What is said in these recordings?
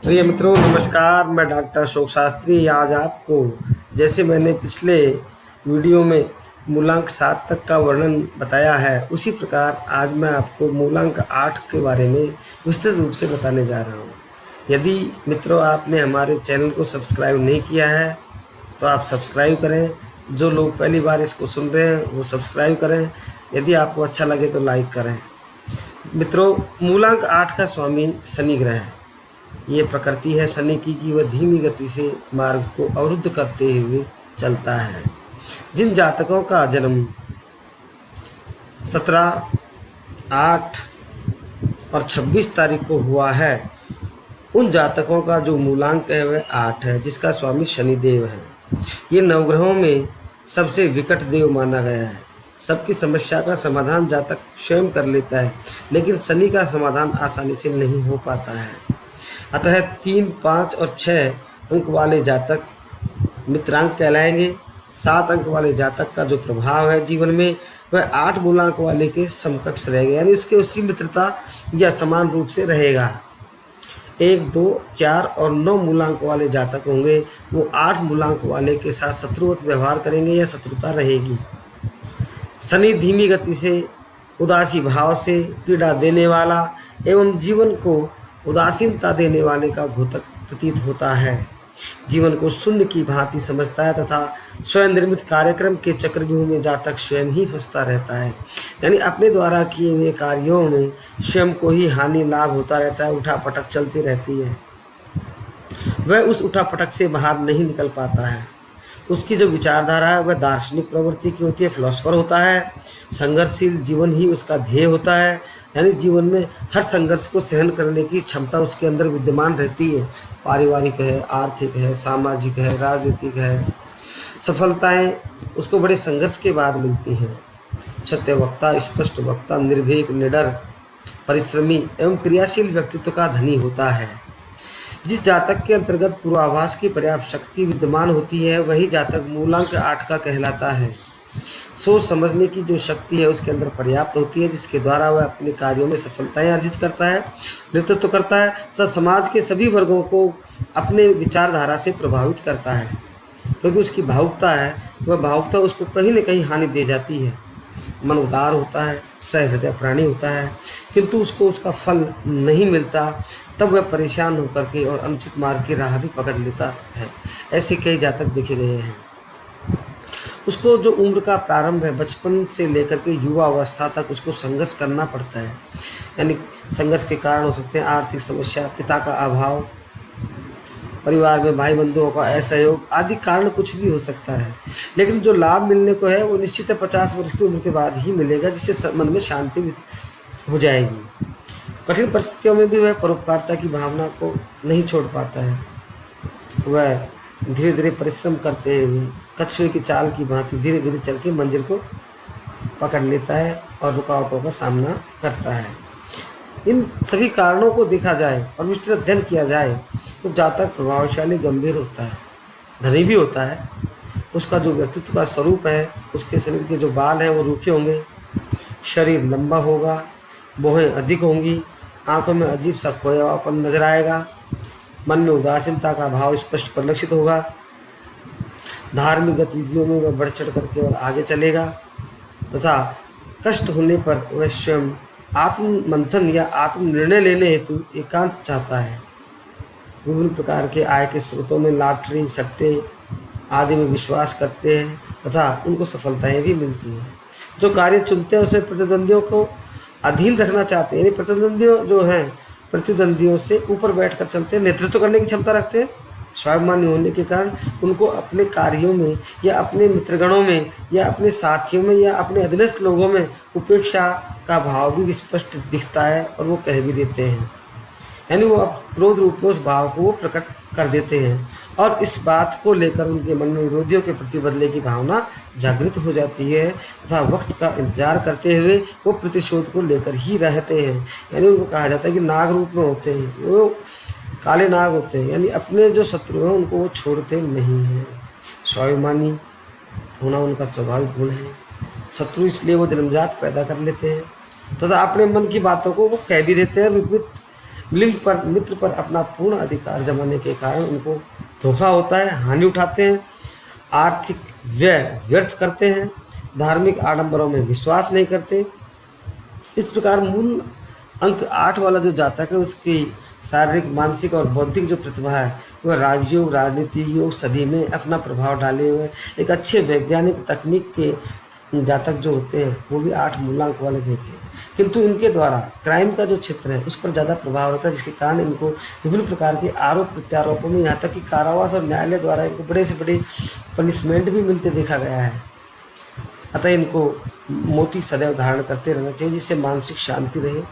प्रिय मित्रों नमस्कार। मैं डॉक्टर अशोक शास्त्री आज आपको जैसे मैंने पिछले वीडियो में मूलांक 7 तक का वर्णन बताया है उसी प्रकार आज मैं आपको मूलांक 8 के बारे में विस्तृत रूप से बताने जा रहा हूँ। यदि मित्रों आपने हमारे चैनल को सब्सक्राइब नहीं किया है तो आप सब्सक्राइब करें। जो लोग पहली बार इसको सुन रहे हैं वो सब्सक्राइब करें। यदि आपको अच्छा लगे तो लाइक करें। मित्रों मूलांक 8 का स्वामी शनि ग्रह है। ये प्रकृति है शनि की कि वह धीमी गति से मार्ग को अवरुद्ध करते हुए चलता है। जिन जातकों का जन्म 17, 8 और 26 तारीख को हुआ है उन जातकों का जो मूलांक है वह 8 है, जिसका स्वामी शनिदेव है। ये नवग्रहों में सबसे विकट देव माना गया है। सबकी समस्या का समाधान जातक स्वयं कर लेता है, लेकिन शनि का समाधान आसानी से नहीं हो पाता है। अतः 3, 5 और 6 अंक वाले जातक मित्रांक कहलाएंगे। 7 अंक वाले जातक का जो प्रभाव है जीवन में वह 8 मूलांक वाले के समकक्ष रहेगा, यानी उसके उसी मित्रता या समान रूप से रहेगा। 1, 2, 4 और 9 मूलांक वाले जातक होंगे वो 8 मूलांक वाले के साथ शत्रुवत व्यवहार करेंगे या शत्रुता रहेगी। शनि धीमी गति से उदासी भाव से पीड़ा देने वाला एवं जीवन को उदासीनता देने वाले का घोतक प्रतीत होता है। जीवन को शून्य की भांति समझता है तथा स्वयं निर्मित कार्यक्रम के चक्रव्यूह में जातक स्वयं ही फंसता रहता है, यानी अपने द्वारा किए हुए कार्यों में स्वयं को ही हानि लाभ होता रहता है। उठापटक चलती रहती है, वह उस उठापटक से बाहर नहीं निकल पाता है। उसकी जो विचारधारा है वह दार्शनिक प्रवृत्ति की होती है, फिलोसफर होता है। संघर्षशील जीवन ही उसका ध्येय होता है, यानी जीवन में हर संघर्ष को सहन करने की क्षमता उसके अंदर विद्यमान रहती है। पारिवारिक है, आर्थिक है, सामाजिक है, राजनीतिक है। सफलताएं उसको बड़े संघर्ष के बाद मिलती हैं। सत्य वक्ता, स्पष्ट वक्ता, निर्भीक, निडर, परिश्रमी एवं क्रियाशील व्यक्तित्व का धनी होता है। जिस जातक के अंतर्गत पूर्वाभास की पर्याप्त शक्ति विद्यमान होती है वही जातक मूलांक 8 का कहलाता है। सोच समझने की जो शक्ति है उसके अंदर पर्याप्त होती है, जिसके द्वारा वह अपने कार्यों में सफलताएं अर्जित करता है, नेतृत्व करता है तथा समाज के सभी वर्गों को अपने विचारधारा से प्रभावित करता है। क्योंकि उसकी भावुकता है, वह भावुकता उसको कहीं न कहीं हानि दे जाती है। मन उदार होता है, सहृदय प्राणी होता है, किंतु उसको उसका फल नहीं मिलता, तब वह परेशान होकर के और अनुचित मार्ग की राह भी पकड़ लेता है। ऐसे कई जातक देखे गए हैं। उसको जो उम्र का प्रारंभ है बचपन से लेकर के युवा अवस्था तक उसको संघर्ष करना पड़ता है, यानी संघर्ष के कारण हो सकते हैं आर्थिक समस्या, पिता का अभाव, परिवार में भाई बंधुओं का असहयोग आदि कारण कुछ भी हो सकता है। लेकिन जो लाभ मिलने को है वो निश्चित है 50 वर्ष की उम्र के बाद ही मिलेगा, जिससे मन में शांति हो जाएगी। कठिन परिस्थितियों में भी वह परोपकारता की भावना को नहीं छोड़ पाता है। वह धीरे धीरे परिश्रम करते हुए कछुए की चाल की भांति धीरे धीरे चल के मंजिल को पकड़ लेता है और रुकावटों का सामना करता है। इन सभी कारणों को देखा जाए और विस्तृत अध्ययन किया जाए तो जातक प्रभावशाली, गंभीर होता है, धनी भी होता है। उसका जो व्यक्तित्व का स्वरूप है, उसके शरीर के जो बाल हैं वो रूखे होंगे, शरीर लंबा होगा, भौहें अधिक होंगी, आंखों में अजीब सा खोयावापन नजर आएगा, मन में उदासीनता का भाव स्पष्ट परिलक्षित होगा। धार्मिक गतिविधियों में वह बढ़ चढ़ करके और आगे चलेगा तथा कष्ट होने पर वह स्वयं आत्म मंथन या आत्म निर्णय लेने हेतु एकांत चाहता है। विभिन्न प्रकार के आय के स्रोतों में लॉटरी, सट्टे आदि में विश्वास करते हैं तथा उनको सफलताएं भी मिलती हैं। जो कार्य चुनते हैं उसमें प्रतिद्वंदियों को अधीन रखना चाहते हैं, यानी प्रतिद्वंदियों जो हैं प्रतिद्वंदियों से ऊपर बैठकर चलते हैं, नेतृत्व करने की क्षमता रखते हैं। स्वाभिमानी होने के कारण उनको अपने कार्यों में या अपने मित्रगणों में या अपने साथियों में या अपने अधीनस्थ लोगों में उपेक्षा का भाव भी स्पष्ट दिखता है और वो कह भी देते हैं, यानी वो अब क्रोध रूप में उस भाव को वो प्रकट कर देते हैं और इस बात को लेकर उनके मन में विरोधियों के प्रति बदले की भावना जागृत हो जाती है तथा वक्त का इंतजार करते हुए वो प्रतिशोध को लेकर ही रहते हैं। यानी उनको कहा जाता है कि नाग रूप में होते हैं, वो काले नाग होते हैं, यानी अपने जो शत्रु हैं उनको वो छोड़ते नहीं हैं। स्वाभिमानी होना उनका स्वाभाविक गुण है। शत्रु इसलिए वो जन्मजात पैदा कर लेते हैं तथा अपने मन की बातों को वो कह भी देते हैं, विपरीत लिंग पर मित्र पर अपना पूर्ण अधिकार जमाने के कारण उनको धोखा होता है, हानि उठाते हैं, आर्थिक व्यय व्यर्थ करते हैं, धार्मिक आडंबरों में विश्वास नहीं करते। इस प्रकार मूल अंक 8 वाला जो जातक है उसकी शारीरिक, मानसिक और बौद्धिक जो प्रतिभा है वह राजयोग, राजनीति योग सभी में अपना प्रभाव डाले हुए एक अच्छे वैज्ञानिक तकनीक के जातक जो होते हैं वो भी 8 मूलांक वाले देखे, किंतु इनके द्वारा क्राइम का जो क्षेत्र है उस पर ज़्यादा प्रभाव रहता है, जिसके कारण इनको विभिन्न प्रकार के आरोप प्रत्यारोपों में, यहाँ तक कि कारावास और न्यायालय द्वारा इनको बड़े से बड़े पनिशमेंट भी मिलते देखा गया है। अतः इनको मोती सदैव धारण करते रहना चाहिए जिससे मानसिक शांति रहे।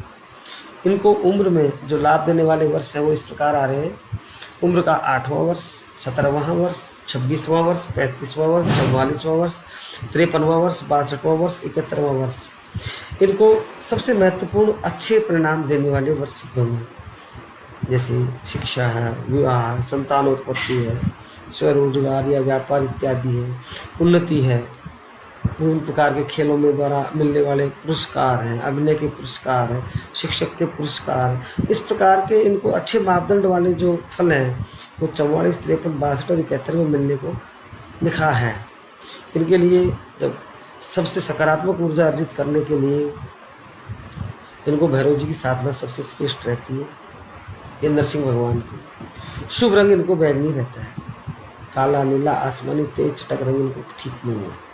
इनको उम्र में जो लाभ देने वाले वर्ष हैं वो इस प्रकार आ रहे हैं। उम्र का 8वां वर्ष, 17वां वर्ष, 26वां वर्ष, 35वां वर्ष, 44वां वर्ष, 53वां वर्ष, 62वां वर्ष, 71वां वर्ष। इनको सबसे महत्वपूर्ण अच्छे परिणाम देने वाले वर्ष दोनों, जैसे शिक्षा है, विवाह, संतानोत्पत्ति है, स्वरोजगार या व्यापार इत्यादि है, उन्नति है, विभिन्न प्रकार के खेलों में द्वारा मिलने वाले पुरस्कार हैं, अभिनय के पुरस्कार हैं, शिक्षक के पुरस्कार, इस प्रकार के इनको अच्छे मापदंड वाले जो फल हैं वो 44, 53, 62 और 71 में मिलने को लिखा है। इनके लिए जब सबसे सकारात्मक ऊर्जा अर्जित करने के लिए इनको भैरव जी की साधना सबसे श्रेष्ठ रहती है, ये नरसिंह भगवान की। शुभ रंग इनको बैंगनी रहता है, काला, नीला, आसमानी, तेज चटक रंग इनको ठीक नहीं है।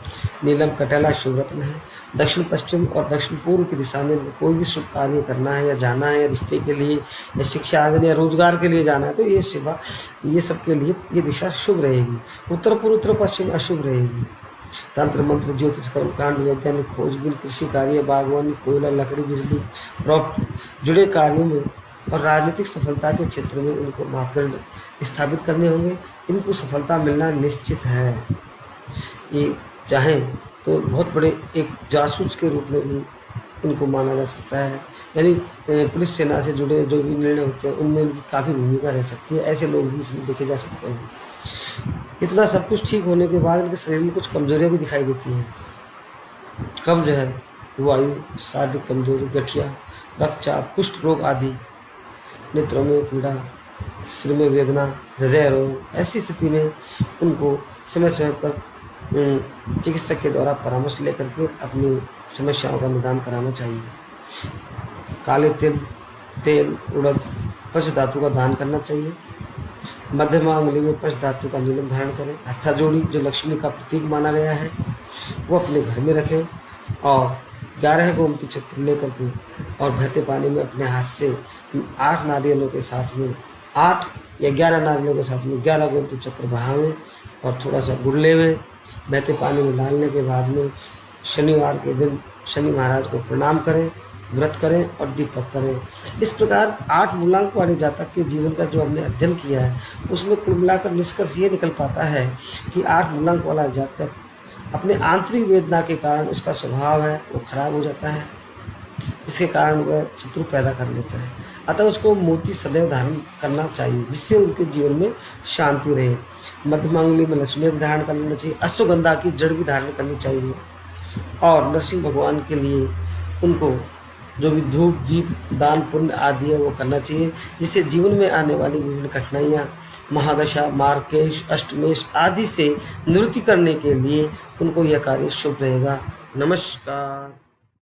नीलम, कटहला शुभ रत्न है। दक्षिण पश्चिम और दक्षिण पूर्व की दिशा में कोई भी शुभ कार्य करना है या जाना है, या रिश्ते के लिए या शिक्षा आर्जन या रोजगार के लिए जाना है तो ये सब के लिए ये दिशा शुभ रहेगी। उत्तर पूर्व, उत्तर पश्चिम अशुभ रहेगी। तंत्र मंत्र, ज्योतिष, कर्मकांड, वैज्ञानिक खोजबीन, कृषि कार्य, बागवानी, कोयला, लकड़ी, बिजली, प्रॉपर्टी जुड़े कार्यों में और राजनीतिक सफलता के क्षेत्र में इनको मापदंड स्थापित करने होंगे। इनको सफलता मिलना निश्चित है। ये चाहें तो बहुत बड़े एक जासूस के रूप में भी इनको माना जा सकता है, यानी पुलिस सेना से जुड़े जो भी निर्णय होते हैं उनमें इनकी काफ़ी भूमिका रह सकती है। ऐसे लोग भी इसमें देखे जा सकते हैं। इतना सब कुछ ठीक होने के बाद इनके शरीर में कुछ कमजोरियाँ भी दिखाई देती हैं। कब्ज है, वायु, शारीरिक कमजोरी, गठिया, रक्तचाप, कुष्ठ रोग आदि, नेत्रों में पीड़ा, सिर में वेदना, हृदय रोग। ऐसी स्थिति में उनको समय समय पर चिकित्सक के द्वारा परामर्श लेकर के अपनी समस्याओं का निदान कराना चाहिए। काले तेल, उड़द, पंच धातु का दान करना चाहिए। मध्यमा अंगुली में पंच धातु का नीलम धारण करें। हत्था जोड़ी जो लक्ष्मी का प्रतीक माना गया है वो अपने घर में रखें और 11 गोमती चक्र लेकर के और बहते पानी में अपने हाथ से 8 नारियलों के साथ में 8 या 11 नारियलों के साथ में 11 गोमती चक्र बहावें और थोड़ा सा गुड़ लेवें। बहते पानी में डालने के बाद में शनिवार के दिन शनि महाराज को प्रणाम करें, व्रत करें और दीपक करें। इस प्रकार 8 मूलांक वाले जातक के जीवन का जो हमने अध्ययन किया है उसमें कुल मिलाकर निष्कर्ष ये निकल पाता है कि 8 मूलांक वाला जातक अपने आंतरिक वेदना के कारण उसका स्वभाव है वो खराब हो जाता है, जिसके कारण वह शत्रु पैदा कर लेता है। अतः उसको मोती सदैव धारण करना चाहिए जिससे उनके जीवन में शांति रहे। मध्यमांगुली में लक्ष्मी भी धारण कर लेना चाहिए। अश्वगंधा की जड़ भी धारण करनी चाहिए और नरसिंह भगवान के लिए उनको जो भी धूप, दीप, दान, पुण्य आदि है वो करना चाहिए, जिससे जीवन में आने वाली विभिन्न कठिनाइयाँ, महादशा, मार्केश, अष्टमेश आदि से निवृत्ति करने के लिए उनको यह कार्य शुभ रहेगा। नमस्कार।